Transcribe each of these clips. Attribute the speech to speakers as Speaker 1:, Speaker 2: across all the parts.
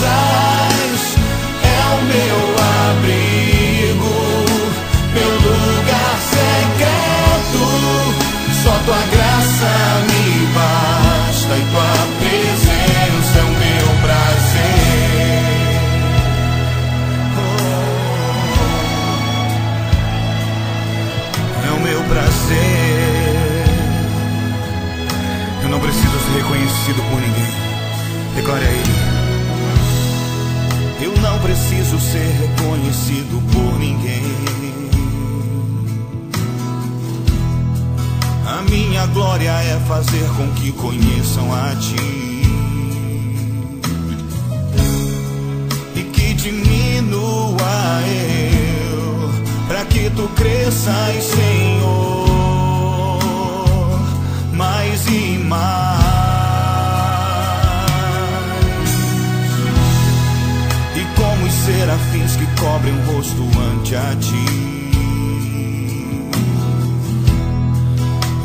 Speaker 1: asas é o meu abrigo, meu lugar secreto. Só tua graça me basta e tua presença é o meu prazer. É o meu prazer. Eu não preciso ser reconhecido por ninguém. Declare a Ele. Eu não preciso ser reconhecido por ninguém. A minha glória é fazer com que conheçam a Ti e que diminua eu, para que Tu cresças, Senhor, mais e mais. E como os serafins que cobrem o rosto ante a Ti,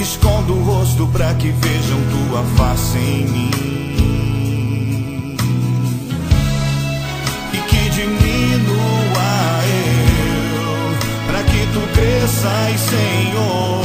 Speaker 1: escondo o rosto para que vejam tua face em mim e que diminua eu, para que tu cresças, Senhor,